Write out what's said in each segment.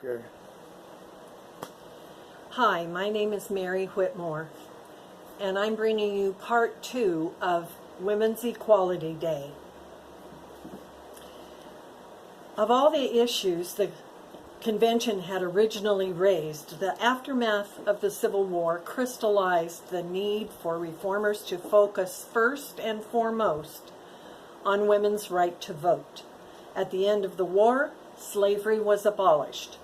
Okay. Hi, my name is Mary Whitmore, and I'm bringing you part 2 of Women's Equality Day. Of all the issues the convention had originally raised, the aftermath of the Civil War crystallized the need for reformers to focus first and foremost on women's right to vote. At the end of the war, slavery was abolished.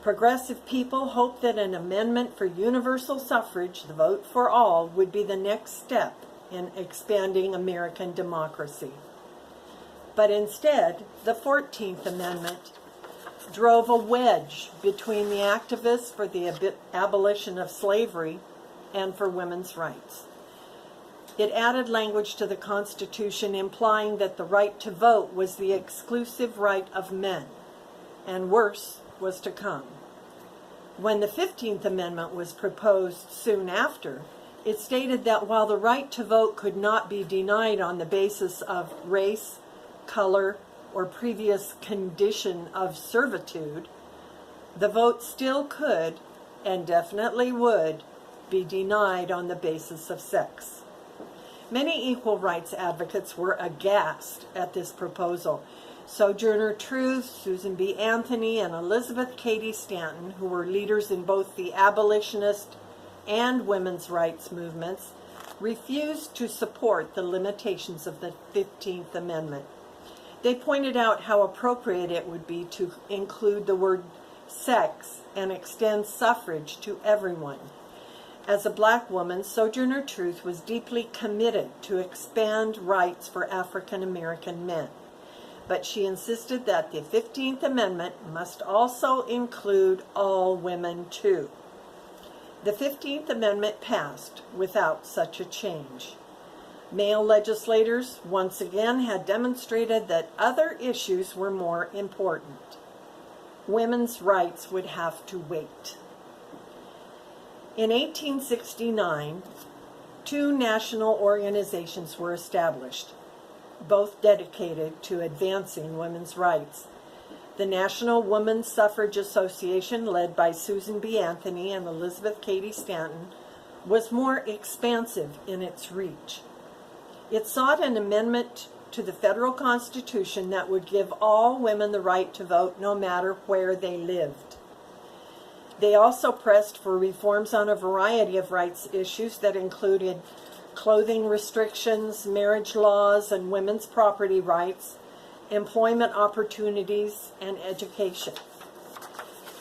Progressive people hoped that an amendment for universal suffrage, the vote for all, would be the next step in expanding American democracy. But instead, the 14th Amendment drove a wedge between the activists for the abolition of slavery and for women's rights. It added language to the Constitution implying that the right to vote was the exclusive right of men, and worse was to come. When the 15th Amendment was proposed soon after, it stated that while the right to vote could not be denied on the basis of race, color, or previous condition of servitude, the vote still could, and definitely would, be denied on the basis of sex. Many equal rights advocates were aghast at this proposal. Sojourner Truth, Susan B. Anthony, and Elizabeth Cady Stanton, who were leaders in both the abolitionist and women's rights movements, refused to support the limitations of the 15th Amendment. They pointed out how appropriate it would be to include the word sex and extend suffrage to everyone. As a black woman, Sojourner Truth was deeply committed to expand rights for African American men. But she insisted that the 15th Amendment must also include all women too. The 15th Amendment passed without such a change. Male legislators once again had demonstrated that other issues were more important. Women's rights would have to wait. In 1869, 2 national organizations were established, both dedicated to advancing women's rights. The National Women's Suffrage Association, led by Susan B. Anthony and Elizabeth Cady Stanton, was more expansive in its reach. It sought an amendment to the federal Constitution that would give all women the right to vote no matter where they lived. They also pressed for reforms on a variety of rights issues that included clothing restrictions, marriage laws, and women's property rights, employment opportunities, and education.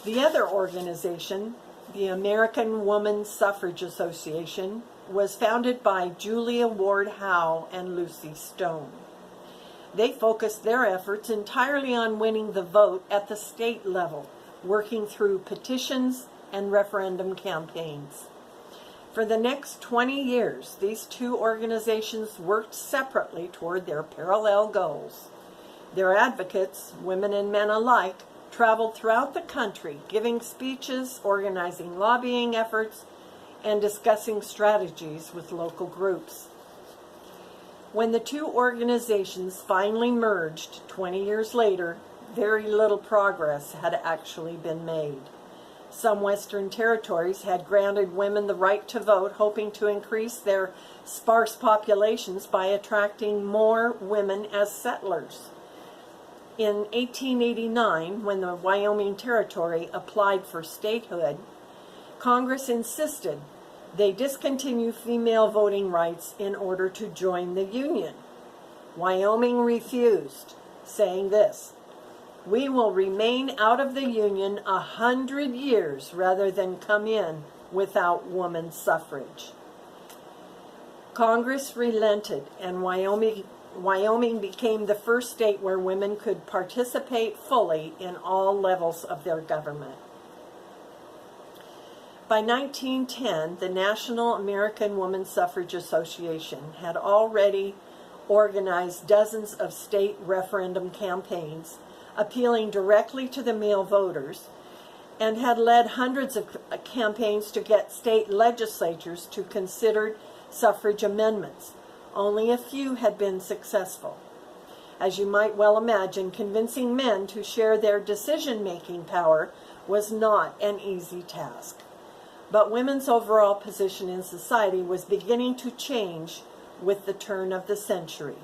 The other organization, the American Women's Suffrage Association, was founded by Julia Ward Howe and Lucy Stone. They focused their efforts entirely on winning the vote at the state level, working through petitions and referendum campaigns. For the next 20 years, these 2 organizations worked separately toward their parallel goals. Their advocates, women and men alike, traveled throughout the country, giving speeches, organizing lobbying efforts, and discussing strategies with local groups. When the 2 organizations finally merged 20 years later, very little progress had actually been made. Some Western territories had granted women the right to vote, hoping to increase their sparse populations by attracting more women as settlers. In 1889, when the Wyoming Territory applied for statehood, Congress insisted they discontinue female voting rights in order to join the Union. Wyoming refused, saying this: "We will remain out of the Union 100 years rather than come in without women's suffrage." Congress relented, and Wyoming became the first state where women could participate fully in all levels of their government. By 1910, the National American Women's Suffrage Association had already organized dozens of state referendum campaigns appealing directly to the male voters, and had led hundreds of campaigns to get state legislatures to consider suffrage amendments. Only a few had been successful. As you might well imagine, convincing men to share their decision-making power was not an easy task. But women's overall position in society was beginning to change with the turn of the century.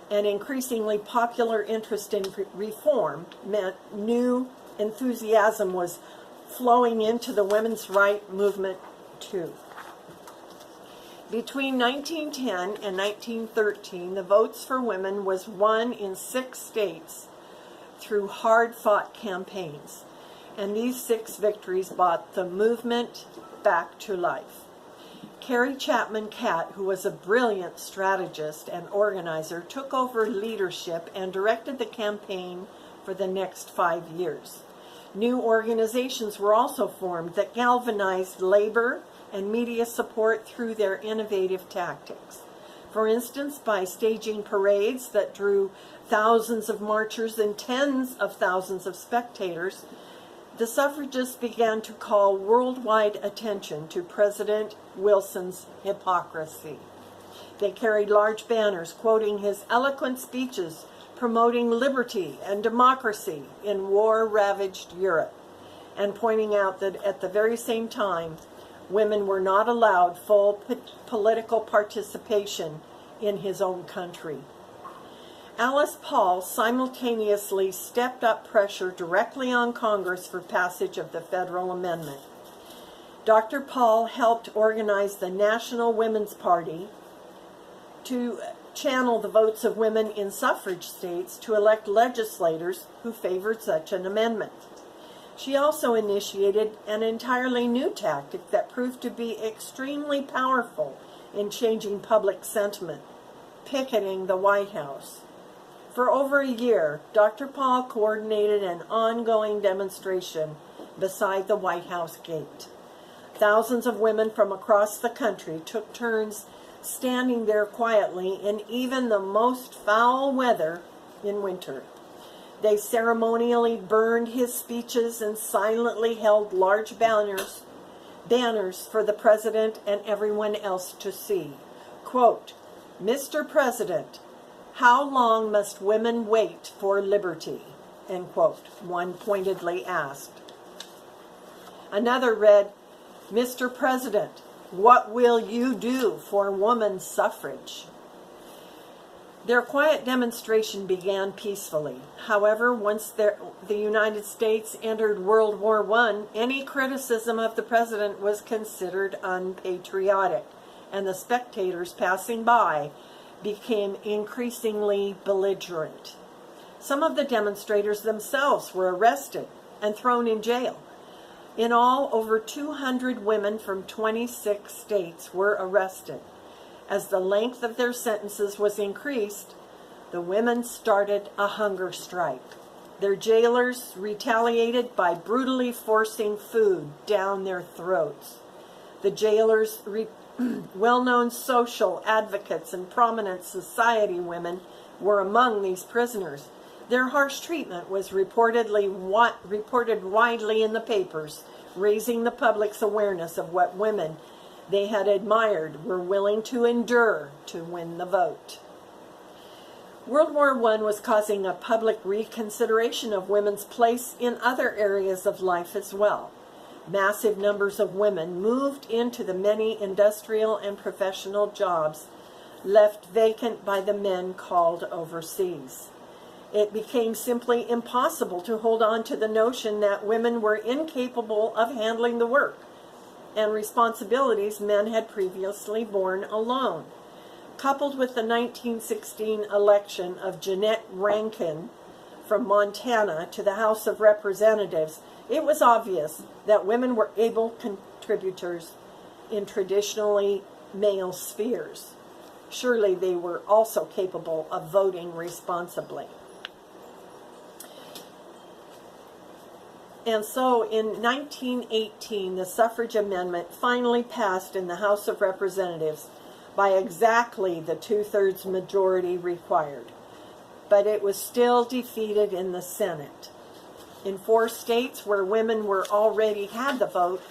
An increasingly popular interest in reform meant new enthusiasm was flowing into the women's rights movement too. Between 1910 and 1913, the votes for women was won in 6 states through hard-fought campaigns, and these 6 victories brought the movement back to life. Carrie Chapman Catt, who was a brilliant strategist and organizer, took over leadership and directed the campaign for the next 5 years. New organizations were also formed that galvanized labor and media support through their innovative tactics. For instance, by staging parades that drew thousands of marchers and tens of thousands of spectators, the suffragists began to call worldwide attention to President Wilson's hypocrisy. They carried large banners quoting his eloquent speeches promoting liberty and democracy in war-ravaged Europe, and pointing out that at the very same time, women were not allowed full political participation in his own country. Alice Paul simultaneously stepped up pressure directly on Congress for passage of the federal amendment. Dr. Paul helped organize the National Women's Party to channel the votes of women in suffrage states to elect legislators who favored such an amendment. She also initiated an entirely new tactic that proved to be extremely powerful in changing public sentiment: picketing the White House. For over a year, Dr. Paul coordinated an ongoing demonstration beside the White House gate. Thousands of women from across the country took turns standing there quietly in even the most foul weather in winter. They ceremonially burned his speeches and silently held large banners for the president and everyone else to see. Quote, "Mr. President, how long must women wait for liberty?" End quote, one pointedly asked. Another read, "Mr. President, what will you do for women's suffrage?" Their quiet demonstration began peacefully. However, once the United States entered World War I, any criticism of the president was considered unpatriotic, and the spectators passing by became increasingly belligerent. Some of the demonstrators themselves were arrested and thrown in jail. In all, over 200 women from 26 states were arrested. As the length of their sentences was increased, the women started a hunger strike. Their jailers retaliated by brutally forcing food down their throats. The jailers, well-known social advocates and prominent society women, were among these prisoners. Their harsh treatment was reported widely in the papers, raising the public's awareness of what women they had admired were willing to endure to win the vote. World War I was causing a public reconsideration of women's place in other areas of life as well. Massive numbers of women moved into the many industrial and professional jobs left vacant by the men called overseas. It became simply impossible to hold on to the notion that women were incapable of handling the work and responsibilities men had previously borne alone. Coupled with the 1916 election of Jeannette Rankin from Montana to the House of Representatives, it was obvious that women were able contributors in traditionally male spheres. Surely they were also capable of voting responsibly. And so in 1918, the suffrage amendment finally passed in the House of Representatives by exactly the 2/3 majority required. But it was still defeated in the Senate. In 4 states where women were already had the vote,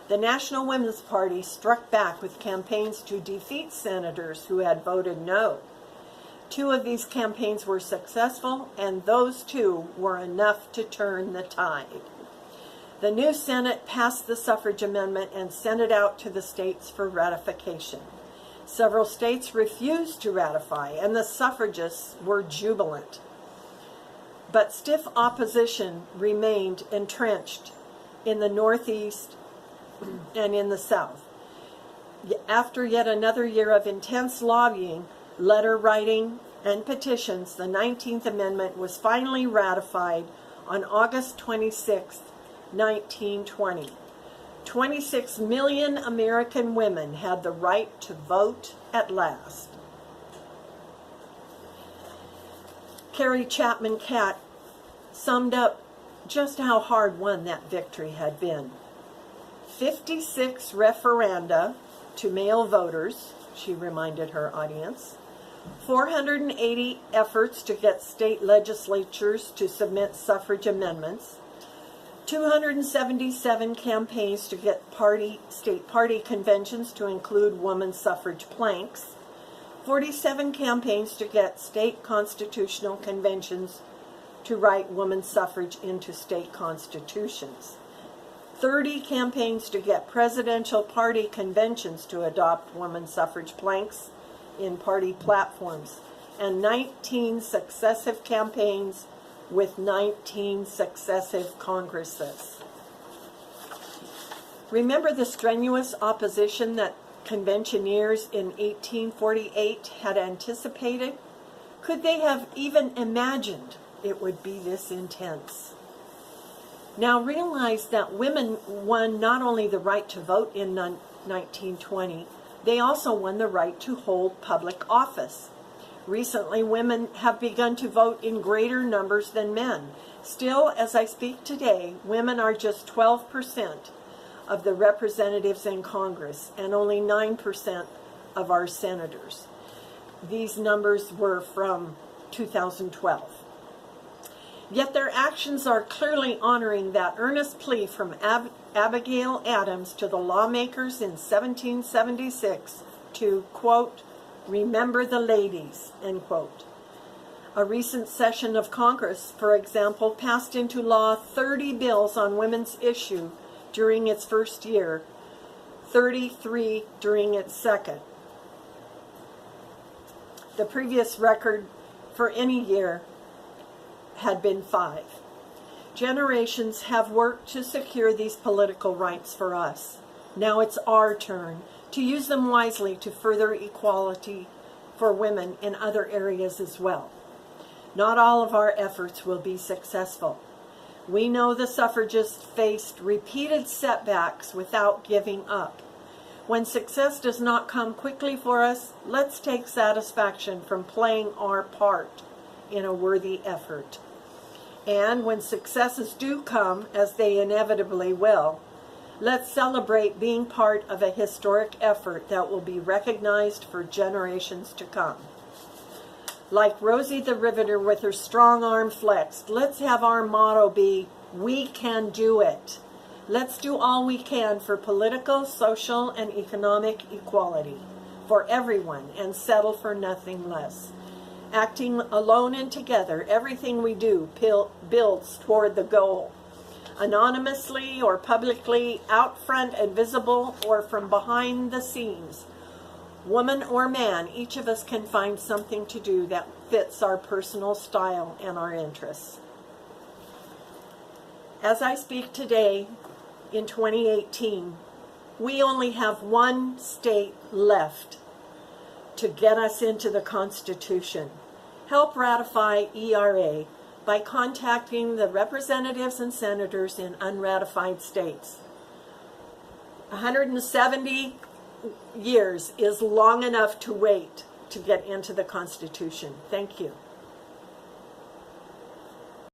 the National Women's Party struck back with campaigns to defeat senators who had voted no. 2 of these campaigns were successful, and those 2 were enough to turn the tide. The new Senate passed the suffrage amendment and sent it out to the states for ratification. Several states refused to ratify, and the suffragists were jubilant. But stiff opposition remained entrenched in the Northeast and in the South. After yet another year of intense lobbying, letter writing, and petitions, the 19th Amendment was finally ratified on August 26, 1920. 26 million American women had the right to vote at last. Carrie Chapman Catt summed up just how hard won that victory had been. 56 referenda to male voters, she reminded her audience, 480 efforts to get state legislatures to submit suffrage amendments, 277 campaigns to get state party conventions to include woman suffrage planks, 47 campaigns to get state constitutional conventions to write woman suffrage into state constitutions, 30 campaigns to get presidential party conventions to adopt woman suffrage planks in party platforms, and 19 successive campaigns with 19 successive Congresses. Remember the strenuous opposition that conventioneers in 1848 had anticipated? Could they have even imagined it would be this intense? Now realize that women won not only the right to vote in 1920, they also won the right to hold public office. Recently, women have begun to vote in greater numbers than men. Still, as I speak today, women are just 12% of the representatives in Congress and only 9% of our senators. These numbers were from 2012. Yet their actions are clearly honoring that earnest plea from Abigail Adams to the lawmakers in 1776 to, quote, remember the ladies, end quote. A recent session of Congress, for example, passed into law 30 bills on women's issue during its first year, 33 during its second. The previous record for any year had been 5. Generations have worked to secure these political rights for us. Now it's our turn to use them wisely to further equality for women in other areas as well. Not all of our efforts will be successful. We know the suffragists faced repeated setbacks without giving up. When success does not come quickly for us, let's take satisfaction from playing our part in a worthy effort. And when successes do come, as they inevitably will, let's celebrate being part of a historic effort that will be recognized for generations to come. Like Rosie the Riveter with her strong arm flexed, let's have our motto be, we can do it. Let's do all we can for political, social, and economic equality for everyone and settle for nothing less. Acting alone and together, everything we do builds toward the goal. Anonymously or publicly, out front and visible, or from behind the scenes. Woman or man, each of us can find something to do that fits our personal style and our interests. As I speak today, in 2018, we only have one state left to get us into the Constitution. Help ratify ERA by contacting the representatives and senators in unratified states. 170 years is long enough to wait to get into the Constitution. Thank you.